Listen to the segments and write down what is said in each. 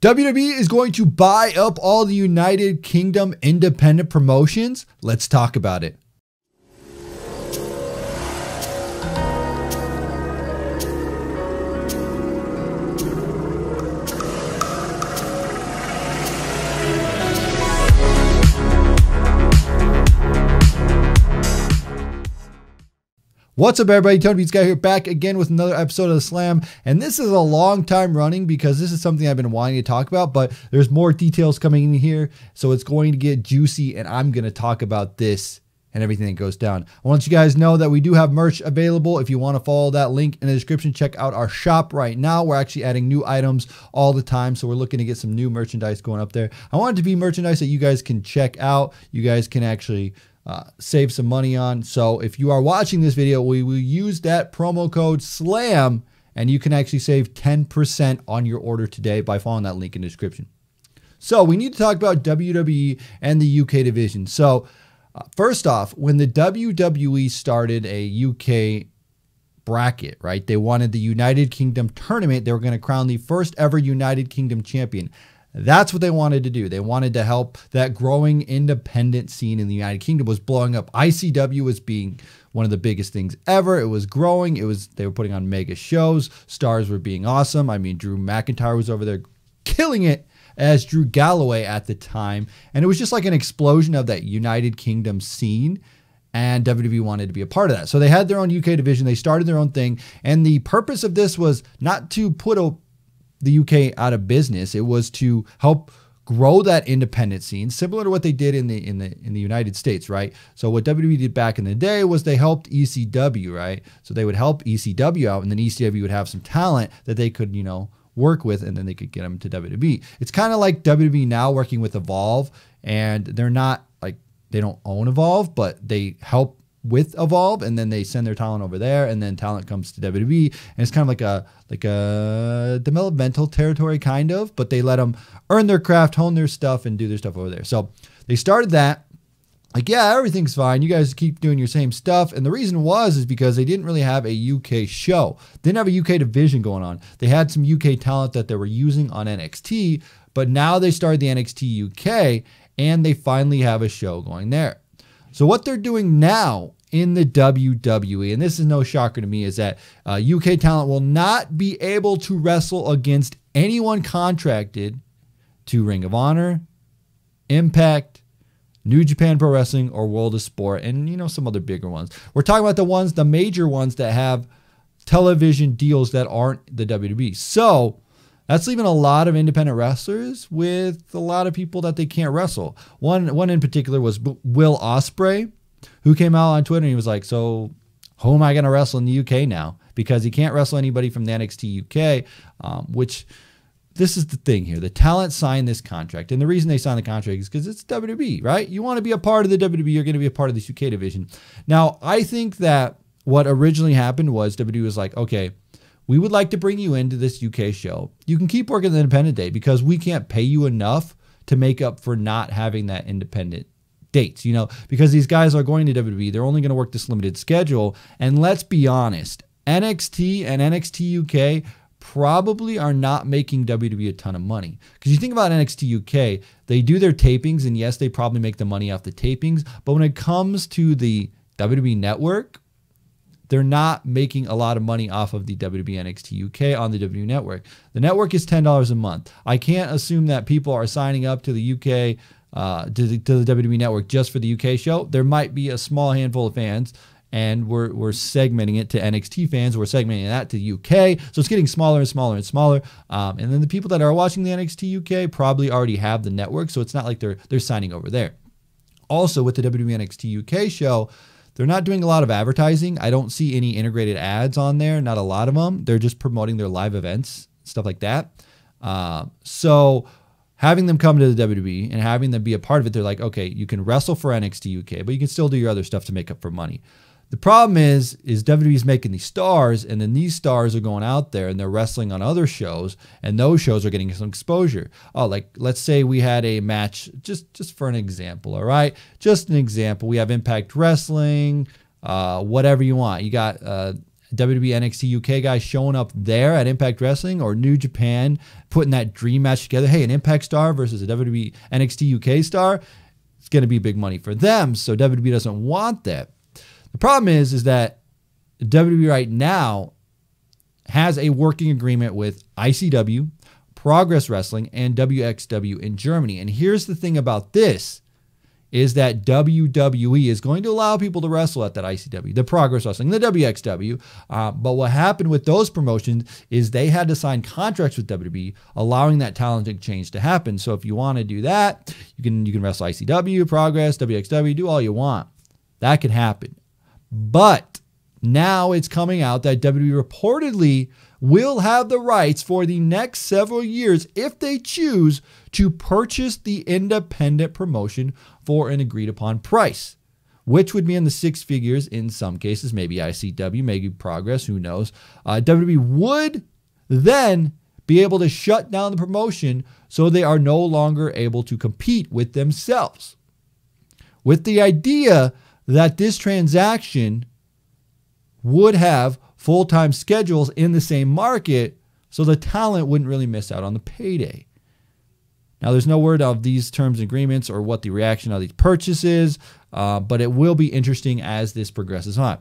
WWE is going to buy up all the United Kingdom independent promotions. Let's talk about it. What's up, everybody? TonyPizzaGuy here, back again with another episode of The Slam. And this is a long time running because this is something I've been wanting to talk about, but there's more details coming in here. So it's going to get juicy, and I'm going to talk about this and everything that goes down. I want you guys to know that we do have merch available. If you want to follow that link in the description, check out our shop right now. We're actually adding new items all the time, so we're looking to get some new merchandise going up there. I want it to be merchandise that you guys can check out. You guys can actually save some money on. So if you are watching this video, we will use that promo code SLAM, and you can actually save 10% on your order today by following that link in the description. So we need to talk about WWE and the UK division. So first off, when the WWE started a UK bracket, right, they wanted the United Kingdom tournament. They were going to crown the first ever United Kingdom champion. That's what they wanted to do. They wanted to help that growing independent scene in the United Kingdom was blowing up. ICW was being one of the biggest things ever. It was growing. They were putting on mega shows. Stars were being awesome. I mean, Drew McIntyre was over there killing it as Drew Galloway at the time. And it was just like an explosion of that United Kingdom scene. And WWE wanted to be a part of that. So they had their own UK division. They started their own thing. And the purpose of this was not to put the UK out of business. It was to help grow that independent scene, similar to what they did in the United States, right? So what WWE did back in the day was they helped ECW, right? So they would help ECW out, and then ECW would have some talent that they could, you know, work with, and then they could get them to WWE. It's kind of like WWE now working with Evolve, and they're not like, they don't own Evolve, but they help with Evolve, and then they send their talent over there, and then talent comes to WWE, and it's kind of like a developmental territory, kind of, but they let them earn their craft, hone their stuff, and do their stuff over there. So they started that. Like, yeah, everything's fine. You guys keep doing your same stuff. And the reason is because they didn't really have a UK show. They didn't have a UK division going on. They had some UK talent that they were using on NXT, but now they started the NXT UK, and they finally have a show going there. So what they're doing now in the WWE, and this is no shocker to me, is that UK talent will not be able to wrestle against anyone contracted to Ring of Honor, Impact, New Japan Pro Wrestling, or World of Sport, and, you know, some other bigger ones. We're talking about the major ones that have television deals that aren't the WWE. So that's leaving a lot of independent wrestlers with a lot of people that they can't wrestle. One in particular was Will Ospreay, who came out on Twitter and he was like, so who am I going to wrestle in the UK now? Because he can't wrestle anybody from the NXT UK, which this is the thing here. The talent signed this contract. And the reason they signed the contract is because it's WWE, right? You want to be a part of the WWE, you're going to be a part of this UK division. Now, I think that what originally happened was WWE was like, okay, we would like to bring you into this UK show. You can keep working the independent day because we can't pay you enough to make up for not having that independent dates, you know, because these guys are going to WWE. They're only going to work this limited schedule. And let's be honest, NXT and NXT UK probably are not making WWE a ton of money. Because you think about NXT UK, they do their tapings, and yes, they probably make the money off the tapings. But when it comes to the WWE network, they're not making a lot of money off of the WWE NXT UK on the WWE network. The network is $10 a month. I can't assume that people are signing up to the UK, to the WWE network just for the UK show. There might be a small handful of fans, and we're segmenting it to NXT fans. We're segmenting that to UK. So it's getting smaller and smaller and smaller. And then the people that are watching the NXT UK probably already have the network. So it's not like they're signing over there. Also, with the WWE NXT UK show, they're not doing a lot of advertising. I don't see any integrated ads on there, not a lot of them. They're just promoting their live events, stuff like that. So having them come to the WWE and having them be a part of it, they're like, okay, you can wrestle for NXT UK, but you can still do your other stuff to make up for money. The problem is WWE's making these stars, and then these stars are going out there and they're wrestling on other shows, and those shows are getting some exposure. Oh, like let's say we had a match, just for an example, all right? Just an example. We have Impact Wrestling, whatever you want. You got WWE NXT UK guy showing up there at Impact Wrestling, or New Japan putting that dream match together. Hey, an Impact star versus a WWE NXT UK star. It's going to be big money for them. So WWE doesn't want that. The problem is that WWE right now has a working agreement with ICW, Progress Wrestling, and WXW in Germany. And here's the thing about this, is that WWE is going to allow people to wrestle at that ICW, the Progress Wrestling, the WXW. But what happened with those promotions is they had to sign contracts with WWE, allowing that talent exchange to happen. So if you want to do that, you can wrestle ICW, Progress, WXW, do all you want. That could happen. But now it's coming out that WWE reportedly will have the rights for the next several years, if they choose, to purchase the independent promotion for an agreed upon price, which would be in the six figures in some cases, maybe ICW, maybe Progress, who knows. WWE would then be able to shut down the promotion so they are no longer able to compete with themselves, with the idea that this transaction would have full-time schedules in the same market, so the talent wouldn't really miss out on the payday. Now, there's no word of these terms and agreements or what the reaction of these purchases, but it will be interesting as this progresses on.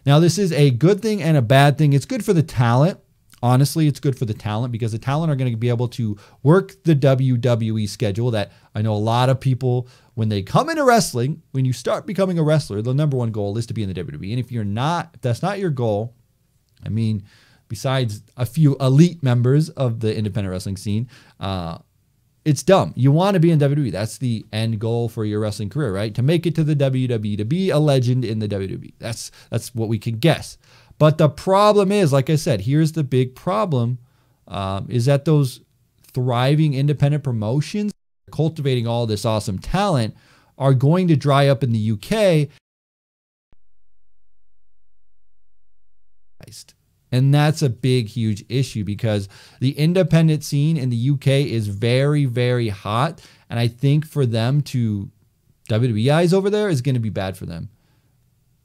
Now, this is a good thing and a bad thing. It's good for the talent. Honestly, it's good for the talent because the talent are going to be able to work the WWE schedule that I know a lot of people, when they come into wrestling, when you start becoming a wrestler, the number one goal is to be in the WWE. And if that's not your goal, I mean, besides a few elite members of the independent wrestling scene, it's dumb. You want to be in WWE. That's the end goal for your wrestling career, right? To make it to the WWE, to be a legend in the WWE. That's what we can guess. But the problem is, like I said, here's the big problem, is that those thriving independent promotions cultivating all this awesome talent are going to dry up in the UK. And that's a big, huge issue because the independent scene in the UK is very, very hot. And I think for them to, WWE eyes over there is going to be bad for them.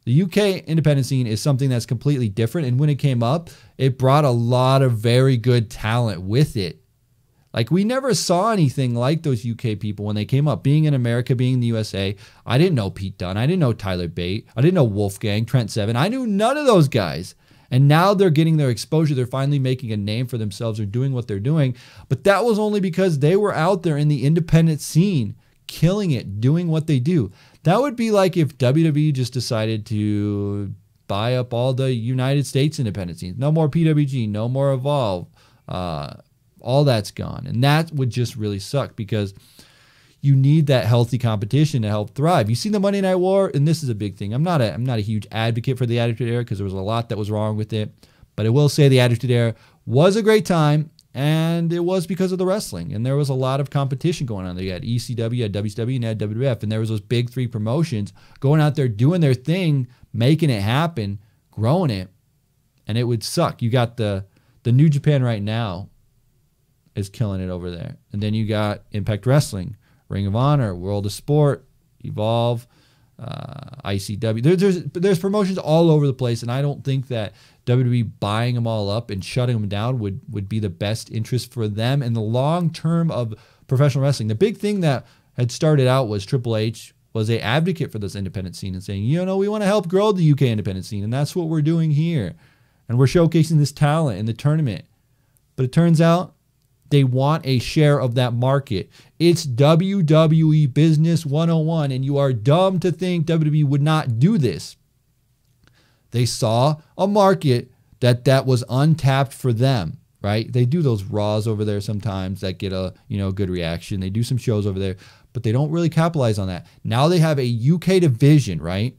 The UK independent scene is something that's completely different. And when it came up, it brought a lot of very good talent with it. Like, we never saw anything like those UK people when they came up. Being in America, being in the USA, I didn't know Pete Dunne. I didn't know Tyler Bate. I didn't know Wolfgang, Trent Seven. I knew none of those guys. And now they're getting their exposure. They're finally making a name for themselves. They're doing what they're doing. But that was only because they were out there in the independent scene, killing it, doing what they do. That would be like if WWE just decided to buy up all the United States independent scenes. No more PWG, no more Evolve. All that's gone. And that would just really suck because you need that healthy competition to help thrive. You see the Monday Night War, and this is a big thing. I'm not a huge advocate for the Attitude Era because there was a lot that was wrong with it. But I will say the Attitude Era was a great time, and it was because of the wrestling. And there was a lot of competition going on there. You had ECW, you had WCW, and you had WWF. And there was those big three promotions going out there doing their thing, making it happen, growing it. And it would suck. You got the New Japan right now is killing it over there. And then you got Impact Wrestling, Ring of Honor, World of Sport, Evolve, ICW. There's promotions all over the place, and I don't think that WWE buying them all up and shutting them down would be the best interest for them in the long term of professional wrestling. The big thing that had started out was Triple H was an advocate for this independent scene and saying, you know, we want to help grow the UK independent scene, and that's what we're doing here. And we're showcasing this talent in the tournament. But it turns out they want a share of that market. It's WWE Business 101, and you are dumb to think WWE would not do this. They saw a market that was untapped for them, right? They do those Raws over there sometimes that get a good reaction. They do some shows over there, but they don't really capitalize on that. Now they have a UK division, right?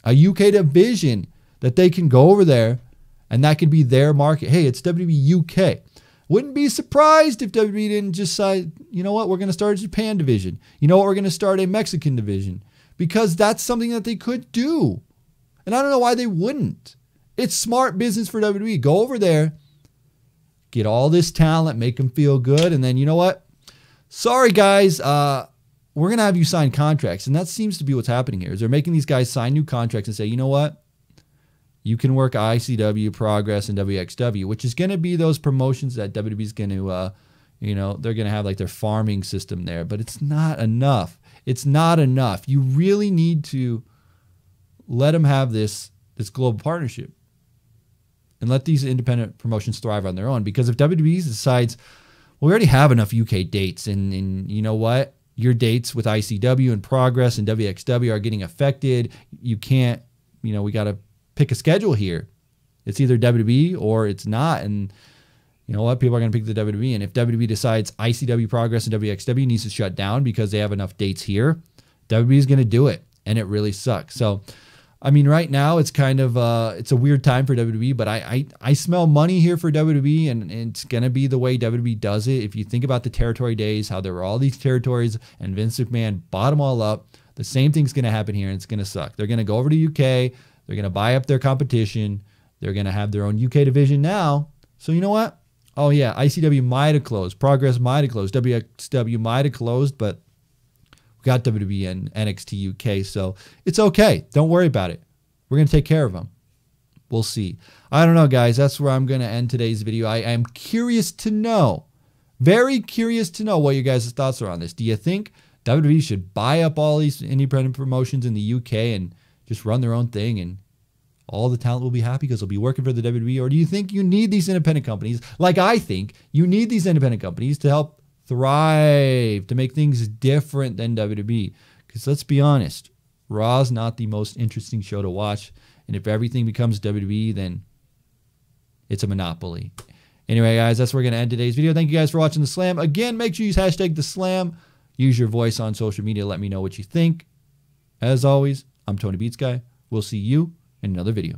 A UK division that they can go over there, and that can be their market. Hey, it's WWE UK. Wouldn't be surprised if WWE didn't just say, you know what, we're going to start a Japan division. You know what, we're going to start a Mexican division. Because that's something that they could do. And I don't know why they wouldn't. It's smart business for WWE. Go over there, get all this talent, make them feel good, and then you know what? Sorry, guys, we're going to have you sign contracts. And that seems to be what's happening here, is they're making these guys sign new contracts and say, you know what? you can work ICW, Progress, and WXW, which is going to be those promotions that WWE is going to, you know, they're going to have like their farming system there. But it's not enough. It's not enough. You really need to let them have this global partnership and let these independent promotions thrive on their own. Because if WWE decides, well, we already have enough UK dates, and you know what? Your dates with ICW and Progress and WXW are getting affected. You can't, you know, we got to pick a schedule here. It's either WWE or it's not. And you know what? People are going to pick the WWE. And if WWE decides ICW, Progress, and WXW needs to shut down because they have enough dates here, WWE is going to do it. And it really sucks. So, I mean, right now it's kind of, it's a weird time for WWE, but I smell money here for WWE, and it's going to be the way WWE does it. If you think about the territory days, how there were all these territories and Vince McMahon bought them all up, the same thing's going to happen here, and it's going to suck. They're going to go over to UK. They're going to buy up their competition. They're going to have their own UK division now. So you know what? Oh, yeah, ICW might have closed. Progress might have closed. WXW might have closed, but we got WWE and NXT UK, so it's okay. Don't worry about it. We're going to take care of them. We'll see. I don't know, guys. That's where I'm going to end today's video. I am curious to know, very curious to know what you guys' thoughts are on this. Do you think WWE should buy up all these independent promotions in the UK and just run their own thing, and all the talent will be happy because they'll be working for the WWE? Or do you think you need these independent companies, like I think you need these independent companies to help thrive, to make things different than WWE? Because let's be honest, Raw's not the most interesting show to watch. And if everything becomes WWE, then it's a monopoly. Anyway, guys, that's where we're going to end today's video. Thank you guys for watching The Slam. Again, make sure you use hashtag The Slam. Use your voice on social media. Let me know what you think. As always, I'm TonyPizzaGuy. We'll see you in another video.